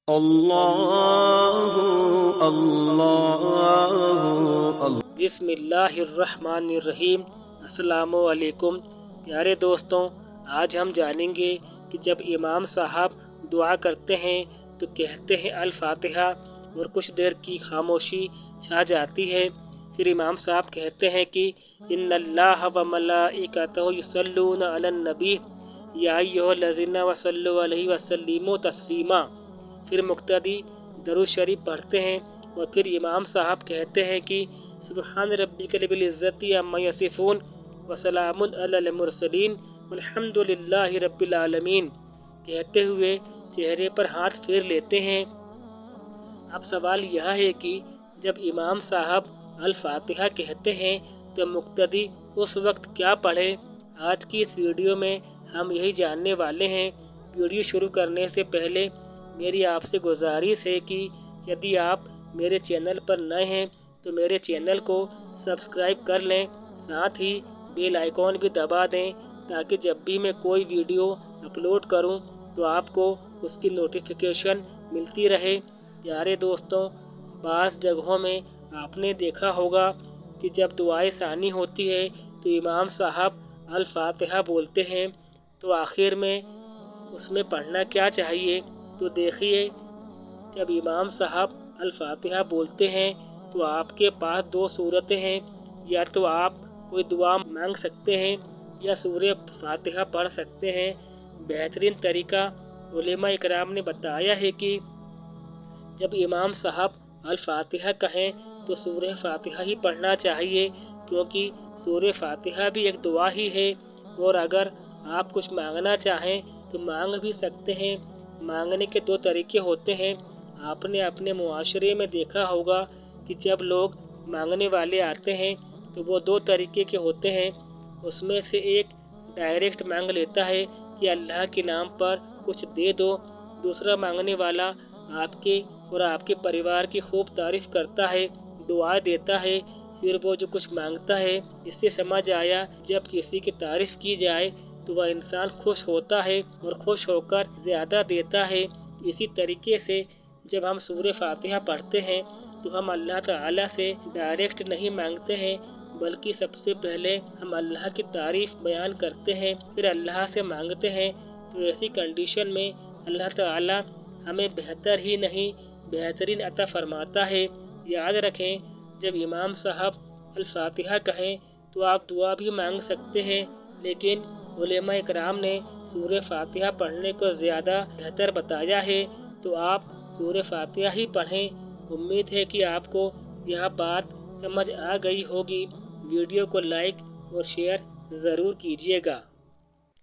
اللہ اللہ اللہ۔ بسم اللہ الرحمن الرحیم۔ السلام علیکم پیارے دوستوں، آج ہم جانیں گے کہ جب امام صاحب دعا کرتے ہیں تو کہتے ہیں الفاتحہ اور کچھ دیر کی خاموشی چھا جاتی ہے، پھر امام صاحب کہتے ہیں کہ ان اللہ و ملائکتہ یصلون علی النبی یا ایھا الذین صلوا علیہ وسلموا تسلیما، پھر مقتدی درود شریف پڑھتے ہیں اور پھر امام صاحب کہتے ہیں کہ سبحان ربک رب العزت عما یصفون وسلام علی المرسلین والحمد للہ رب العالمین کہتے ہوئے چہرے پر ہاتھ پھیر لیتے ہیں۔ اب سوال یہ ہے کہ جب امام صاحب الفاتحہ کہتے ہیں تو مقتدی اس وقت کیا پڑھے؟ آج کی اس ویڈیو میں ہم یہی جاننے والے ہیں۔ ویڈیو شروع کرنے سے پہلے میری آپ سے گزارش ہے کہ یدی آپ میرے چینل پر نئے ہیں تو میرے چینل کو سبسکرائب کر لیں، ساتھ ہی بیل آئیکن بھی دبا دیں تاکہ جب بھی میں کوئی ویڈیو اپلوڈ کروں تو آپ کو اس کی نوٹیفیکیشن ملتی رہے۔ پیارے دوستوں، بعض جگہوں میں آپ نے دیکھا ہوگا کہ جب دعائے ثانی ہوتی ہے تو امام صاحب الفاتحہ بولتے ہیں، تو آخر میں اس میں پڑھنا کیا چاہیے؟ تو دیکھیے، جب امام صاحب الفاتحہ بولتے ہیں تو آپ کے پاس دو صورتیں ہیں، یا تو آپ کوئی دعا مانگ سکتے ہیں یا سورہ فاتحہ پڑھ سکتے ہیں۔ بہترین طریقہ علماء اکرام نے بتایا ہے کہ جب امام صاحب الفاتحہ کہیں تو سورہ فاتحہ ہی پڑھنا چاہیے، کیونکہ سورہ فاتحہ بھی ایک دعا ہی ہے، اور اگر آپ کچھ مانگنا چاہیں تو مانگ بھی سکتے ہیں۔ مانگنے کے دو طریقے ہوتے ہیں۔ آپ نے اپنے معاشرے میں دیکھا ہوگا کہ جب لوگ مانگنے والے آتے ہیں تو وہ دو طریقے کے ہوتے ہیں۔ اس میں سے ایک ڈائریکٹ مانگ لیتا ہے کہ اللہ کے نام پر کچھ دے دو، دوسرا مانگنے والا آپ کے اور آپ کے پریوار کی خوب تعریف کرتا ہے، دعا دیتا ہے، پھر وہ جو کچھ مانگتا ہے۔ اس سے سمجھ آیا جب کسی کی تعریف کی جائے تو وہ انسان خوش ہوتا ہے اور خوش ہو کر زیادہ دیتا ہے۔ اسی طریقے سے جب ہم سورہ فاتحہ پڑھتے ہیں تو ہم اللہ تعالیٰ سے ڈائریکٹ نہیں مانگتے ہیں، بلکہ سب سے پہلے ہم اللہ کی تعریف بیان کرتے ہیں، پھر اللہ سے مانگتے ہیں۔ تو ایسی کنڈیشن میں اللہ تعالیٰ ہمیں بہتر ہی نہیں بہترین عطا فرماتا ہے۔ یاد رکھیں، جب امام صاحب الفاتحہ کہیں تو آپ دعا بھی مانگ سکتے ہیں، لیکن علماء اکرام نے سورہ فاتحہ پڑھنے کو زیادہ بہتر بتایا ہے، تو آپ سورہ فاتحہ ہی پڑھیں۔ امید ہے کہ آپ کو یہ بات سمجھ آ گئی ہوگی۔ ویڈیو کو لائک اور شیئر ضرور کیجیے گا۔